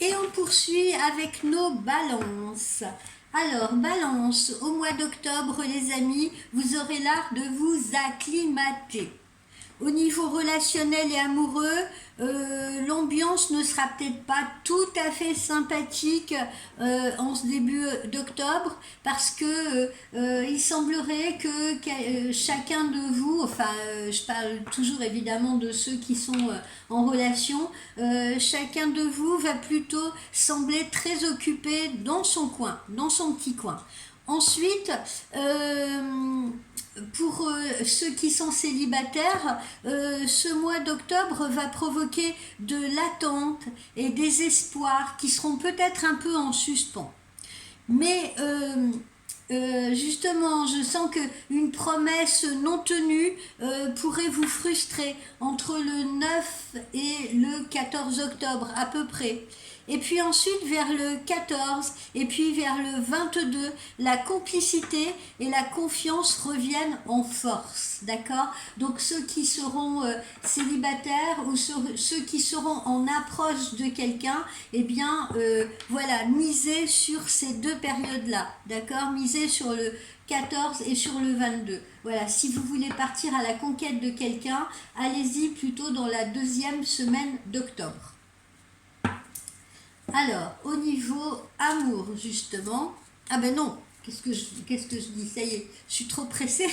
Et on poursuit avec nos balances. Alors, balance, au mois d'octobre, les amis, vous aurez l'art de vous acclimater. Au niveau relationnel et amoureux, l'ambiance ne sera peut-être pas tout à fait sympathique en ce début d'octobre parce que il semblerait que chacun de vous, enfin je parle toujours évidemment de ceux qui sont en relation, chacun de vous va plutôt sembler très occupé dans son coin, dans son petit coin. Ensuite, pour ceux qui sont célibataires, ce mois d'octobre va provoquer de l'attente et des espoirs qui seront peut-être un peu en suspens. Mais justement, je sens que une promesse non tenue pourrait vous frustrer entre le 9 et le 14 octobre à peu près. Et puis ensuite, vers le 14 et puis vers le 22, la complicité et la confiance reviennent en force, d'accord? Donc ceux qui seront célibataires ou ceux qui seront en approche de quelqu'un, eh bien, voilà, misez sur ces deux périodes-là, d'accord? Misez sur le 14 et sur le 22. Voilà, si vous voulez partir à la conquête de quelqu'un, allez-y plutôt dans la deuxième semaine d'octobre. Alors, au niveau amour, justement, ah ben non, qu'est-ce que je dis, ça y est, je suis trop pressée.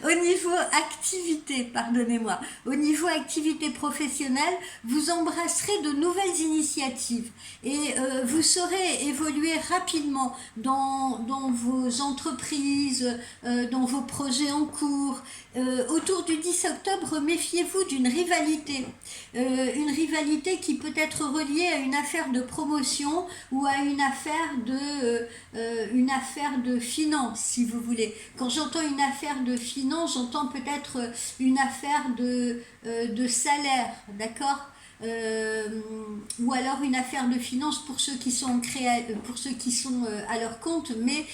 Au niveau activité, pardonnez-moi, au niveau activité professionnelle, vous embrasserez de nouvelles initiatives et vous saurez évoluer rapidement dans vos entreprises, dans vos projets en cours. Autour du 10 octobre, méfiez-vous d'une rivalité. Une rivalité qui peut être reliée à une affaire de promotion ou à une affaire de finance, si vous voulez. Quand j'entends une affaire de finance, j'entends peut-être une affaire de salaire, d'accord? Ou alors une affaire de finance pour ceux qui sont pour ceux qui sont à leur compte, mais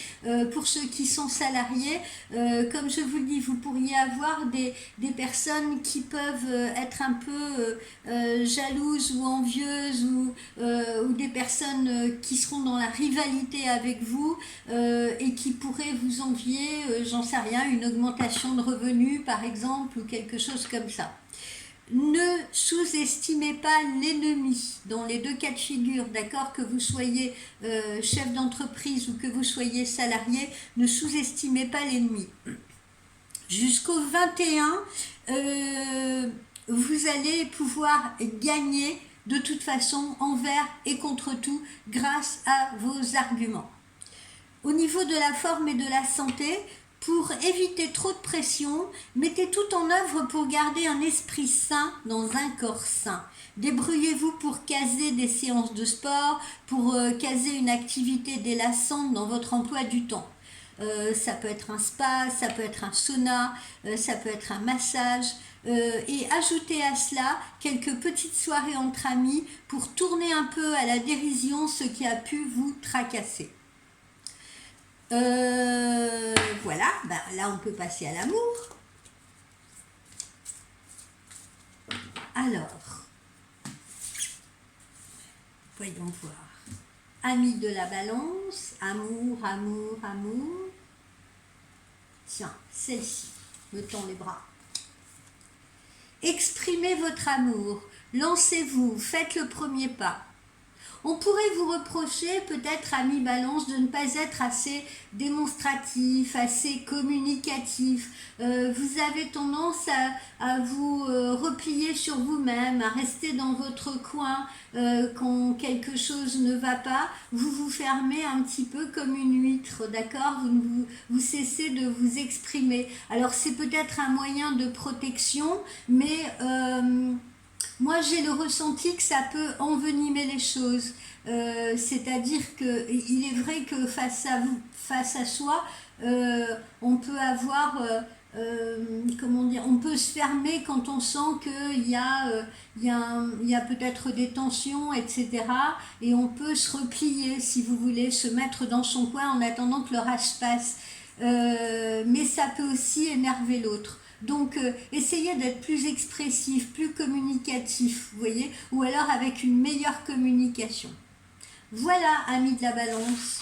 pour ceux qui sont salariés, comme je vous le dis, vous pourriez avoir des personnes qui peuvent être un peu jalouses ou envieuses ou des personnes qui seront dans la rivalité avec vous et qui pourraient vous envier, j'en sais rien, une augmentation de revenus par exemple ou quelque chose comme ça. Ne sous-estimez pas l'ennemi dans les deux cas de figure, d'accord, que vous soyez chef d'entreprise ou que vous soyez salarié, ne sous-estimez pas l'ennemi. Jusqu'au 21, vous allez pouvoir gagner de toute façon envers et contre tout grâce à vos arguments. Au niveau de la forme et de la santé, pour éviter trop de pression, mettez tout en œuvre pour garder un esprit sain dans un corps sain. Débrouillez-vous pour caser des séances de sport, pour caser une activité délassante dans votre emploi du temps. Ça peut être un spa, ça peut être un sauna, ça peut être un massage. Et ajoutez à cela quelques petites soirées entre amis pour tourner un peu à la dérision ce qui a pu vous tracasser. Voilà, ben là on peut passer à l'amour. Alors, voyons voir. Ami de la balance, amour, amour, amour. Tiens, celle-ci, me tend les bras. Exprimez votre amour, lancez-vous, faites le premier pas. On pourrait vous reprocher, peut-être, ami Balance, de ne pas être assez démonstratif, assez communicatif. Vous avez tendance à vous replier sur vous-même, à rester dans votre coin quand quelque chose ne va pas. Vous vous fermez un petit peu comme une huître, d'accord? Vous cessez de vous exprimer. Alors c'est peut-être un moyen de protection, mais moi, j'ai le ressenti que ça peut envenimer les choses. C'est-à-dire qu'il est vrai que face à soi, on peut avoir, comment dire, on peut se fermer quand on sent qu'il y a peut-être des tensions, etc. Et on peut se replier, si vous voulez, se mettre dans son coin en attendant que l'orage passe. Mais ça peut aussi énerver l'autre. Donc, essayez d'être plus expressif, plus communicatif, vous voyez, ou alors avec une meilleure communication. Voilà, amis de la balance.